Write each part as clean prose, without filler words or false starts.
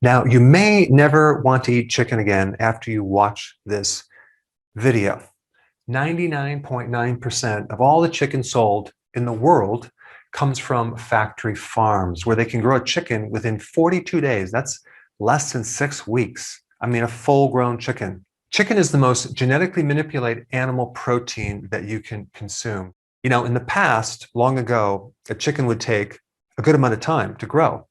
Now, you may never want to eat chicken again after you watch this video. 99.9% of all the chicken sold in the world comes from factory farms where they can grow a chicken within 42 days. That's less than 6 weeks. I mean, a full-grown chicken. Chicken is the most genetically manipulated animal protein that you can consume. You know, in the past, long ago, a chicken would take a good amount of time to grow.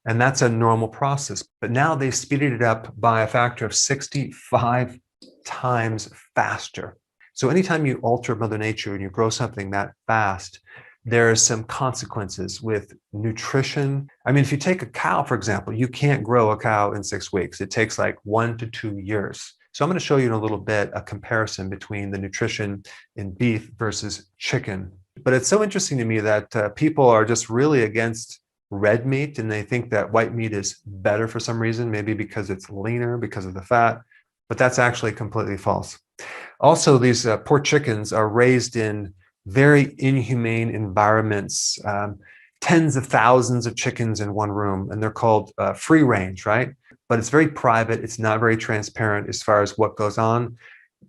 And that's a normal process. But now they've speeded it up by a factor of 65 times faster. So anytime you alter Mother Nature and you grow something that fast, there are some consequences with nutrition. I mean, if you take a cow, for example, you can't grow a cow in 6 weeks. It takes like 1 to 2 years. So I'm going to show you in a little bit a comparison between the nutrition in beef versus chicken. But it's so interesting to me that people are just really against red meat, and they think that white meat is better for some reason, maybe because it's leaner, because of the fat, but that's actually completely false. Also, these poor chickens are raised in very inhumane environments, tens of thousands of chickens in one room, and they're called free range, right? But it's very private. It's not very transparent as far as what goes on.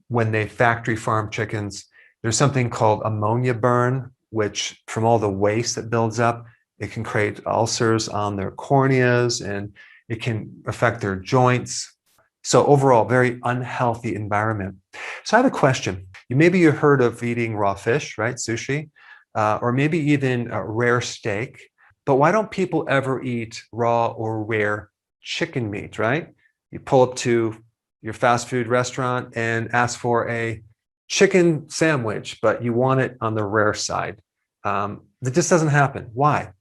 When they factory farm chickens, there's something called ammonia burn, which from all the waste that builds up, it can create ulcers on their corneas and it can affect their joints. So overall, very unhealthy environment. So I have a question. Maybe you heard of eating raw fish, right? Sushi, or maybe even a rare steak. But why don't people ever eat raw or rare chicken meat, right? You pull up to your fast food restaurant and ask for a chicken sandwich, but you want it on the rare side. That just doesn't happen. Why?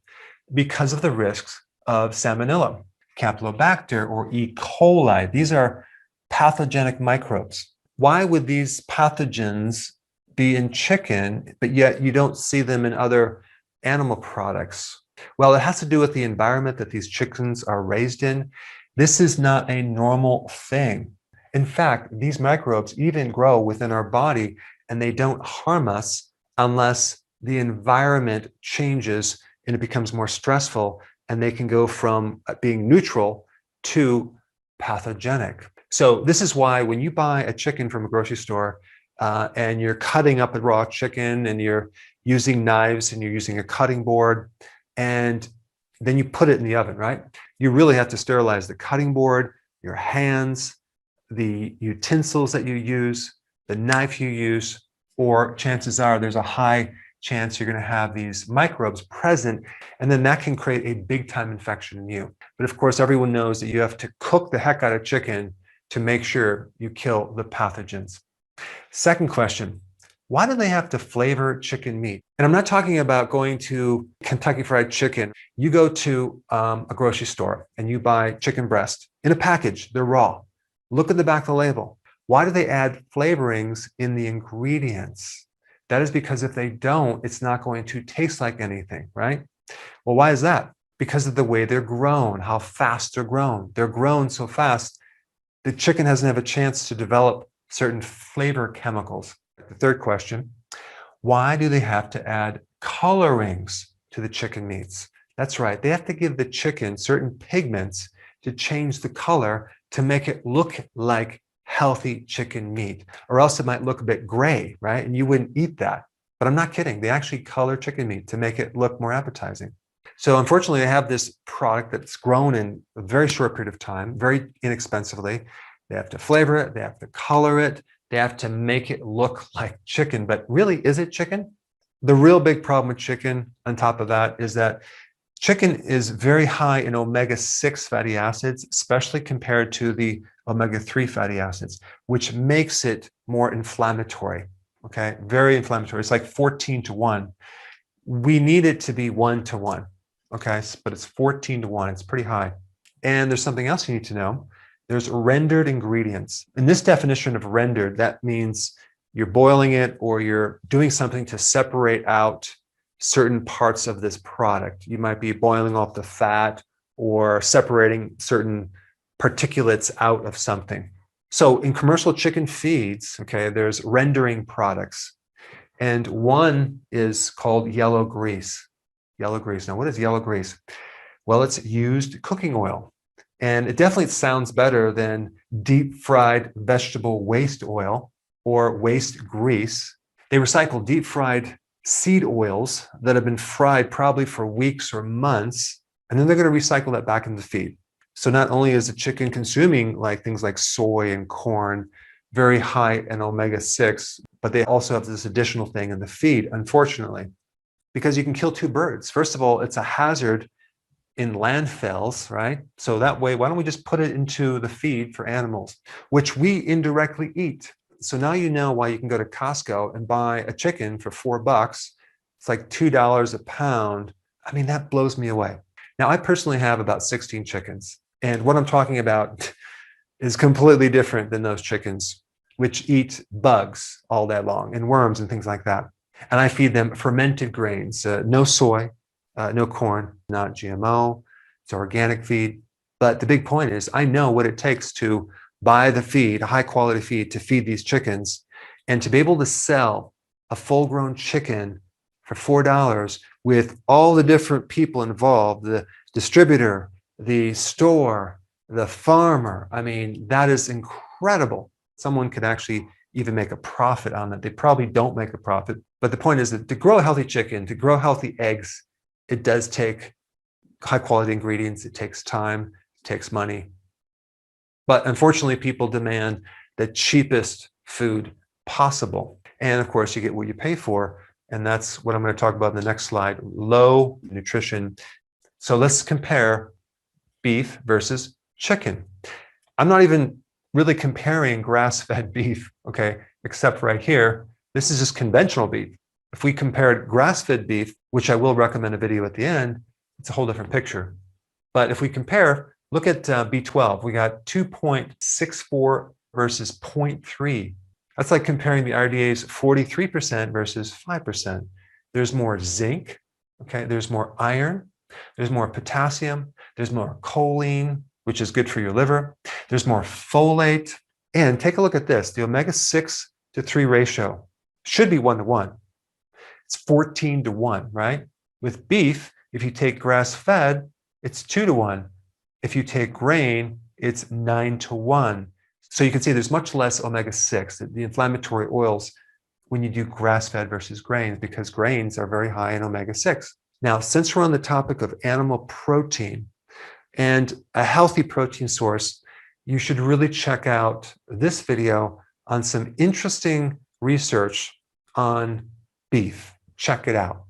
Because of the risks of salmonella, Campylobacter, or E. coli. These are pathogenic microbes. Why would these pathogens be in chicken, but yet you don't see them in other animal products? Well, it has to do with the environment that these chickens are raised in. This is not a normal thing. In fact, these microbes even grow within our body, and they don't harm us unless the environment changes and it becomes more stressful, and they can go from being neutral to pathogenic. So this is why when you buy a chicken from a grocery store and you're cutting up a raw chicken and you're using knives and you're using a cutting board, and then you put it in the oven, right? You really have to sterilize the cutting board, your hands, the utensils that you use, the knife you use, or chances are there's a high chance you're going to have these microbes present, and then that can create a big time infection in you. But of course, everyone knows that you have to cook the heck out of chicken to make sure you kill the pathogens. Second question, why do they have to flavor chicken meat? And I'm not talking about going to Kentucky Fried Chicken. You go to a grocery store and you buy chicken breast in a package, they're raw. Look at the back of the label. Why do they add flavorings in the ingredients? That is because if they don't, it's not going to taste like anything, right? Well, why is that? Because of the way they're grown, how fast they're grown. They're grown so fast, the chicken doesn't have a chance to develop certain flavor chemicals. The third question, why do they have to add colorings to the chicken meats? That's right, they have to give the chicken certain pigments to change the color to make it look like healthy chicken meat, or else it might look a bit gray, right? And you wouldn't eat that. But I'm not kidding. They actually color chicken meat to make it look more appetizing. So unfortunately, they have this product that's grown in a very short period of time, very inexpensively. They have to flavor it, they have to color it, they have to make it look like chicken. But really, is it chicken? The real big problem with chicken, on top of that, is that chicken is very high in omega-6 fatty acids, especially compared to the omega-3 fatty acids, which makes it more inflammatory, okay? Very inflammatory. It's like 14 to 1. We need it to be 1 to 1, okay? But it's 14 to 1. It's pretty high. And there's something else you need to know. There's rendered ingredients. In this definition of rendered, that means you're boiling it or you're doing something to separate out certain parts of this product. You might be boiling off the fat or separating certain particulates out of something. So in commercial chicken feeds, okay, there's rendering products. And one is called yellow grease. Yellow grease. Now, what is yellow grease? Well, it's used cooking oil. And it definitely sounds better than deep fried vegetable waste oil or waste grease. They recycle deep fried seed oils that have been fried probably for weeks or months, and then they're going to recycle that back into feed. So not only is the chicken consuming like things like soy and corn, very high in omega-6, but they also have this additional thing in the feed, unfortunately, because you can kill two birds. First of all, it's a hazard in landfills, right? So that way, why don't we just put it into the feed for animals, which we indirectly eat? So now you know why you can go to Costco and buy a chicken for $4. It's like $2 a pound. I mean, that blows me away. Now, I personally have about 16 chickens, and what I'm talking about is completely different than those chickens, which eat bugs all day long and worms and things like that. And I feed them fermented grains, no soy, no corn, not GMO. It's organic feed. But the big point is I know what it takes to buy the feed, a high quality feed to feed these chickens, and to be able to sell a full grown chicken for $4 with all the different people involved, the distributor, the store, the farmer. I mean, that is incredible. Someone could actually even make a profit on that. They probably don't make a profit. But the point is that to grow a healthy chicken, to grow healthy eggs, it does take high quality ingredients. It takes time, it takes money. But unfortunately, people demand the cheapest food possible. And of course, you get what you pay for. And that's what I'm going to talk about in the next slide, low nutrition. So let's compare beef versus chicken. I'm not even really comparing grass-fed beef, okay, except right here. This is just conventional beef. If we compared grass-fed beef, which I will recommend a video at the end, it's a whole different picture. But if we compare, look at B12. We got 2.64 versus 0.3. That's like comparing the RDA's 43% versus 5%. There's more zinc, okay? There's more iron. There's more potassium. There's more choline, which is good for your liver. There's more folate. And take a look at this. The omega-6 to 3 ratio should be 1-to-1. It's 14-to-1, right? With beef, if you take grass-fed, it's 2-to-1. If you take grain, it's 9-to-1. So you can see there's much less omega-6, the inflammatory oils, when you do grass-fed versus grains, because grains are very high in omega-6. Now, since we're on the topic of animal protein and a healthy protein source, you should really check out this video on some interesting research on beef. Check it out.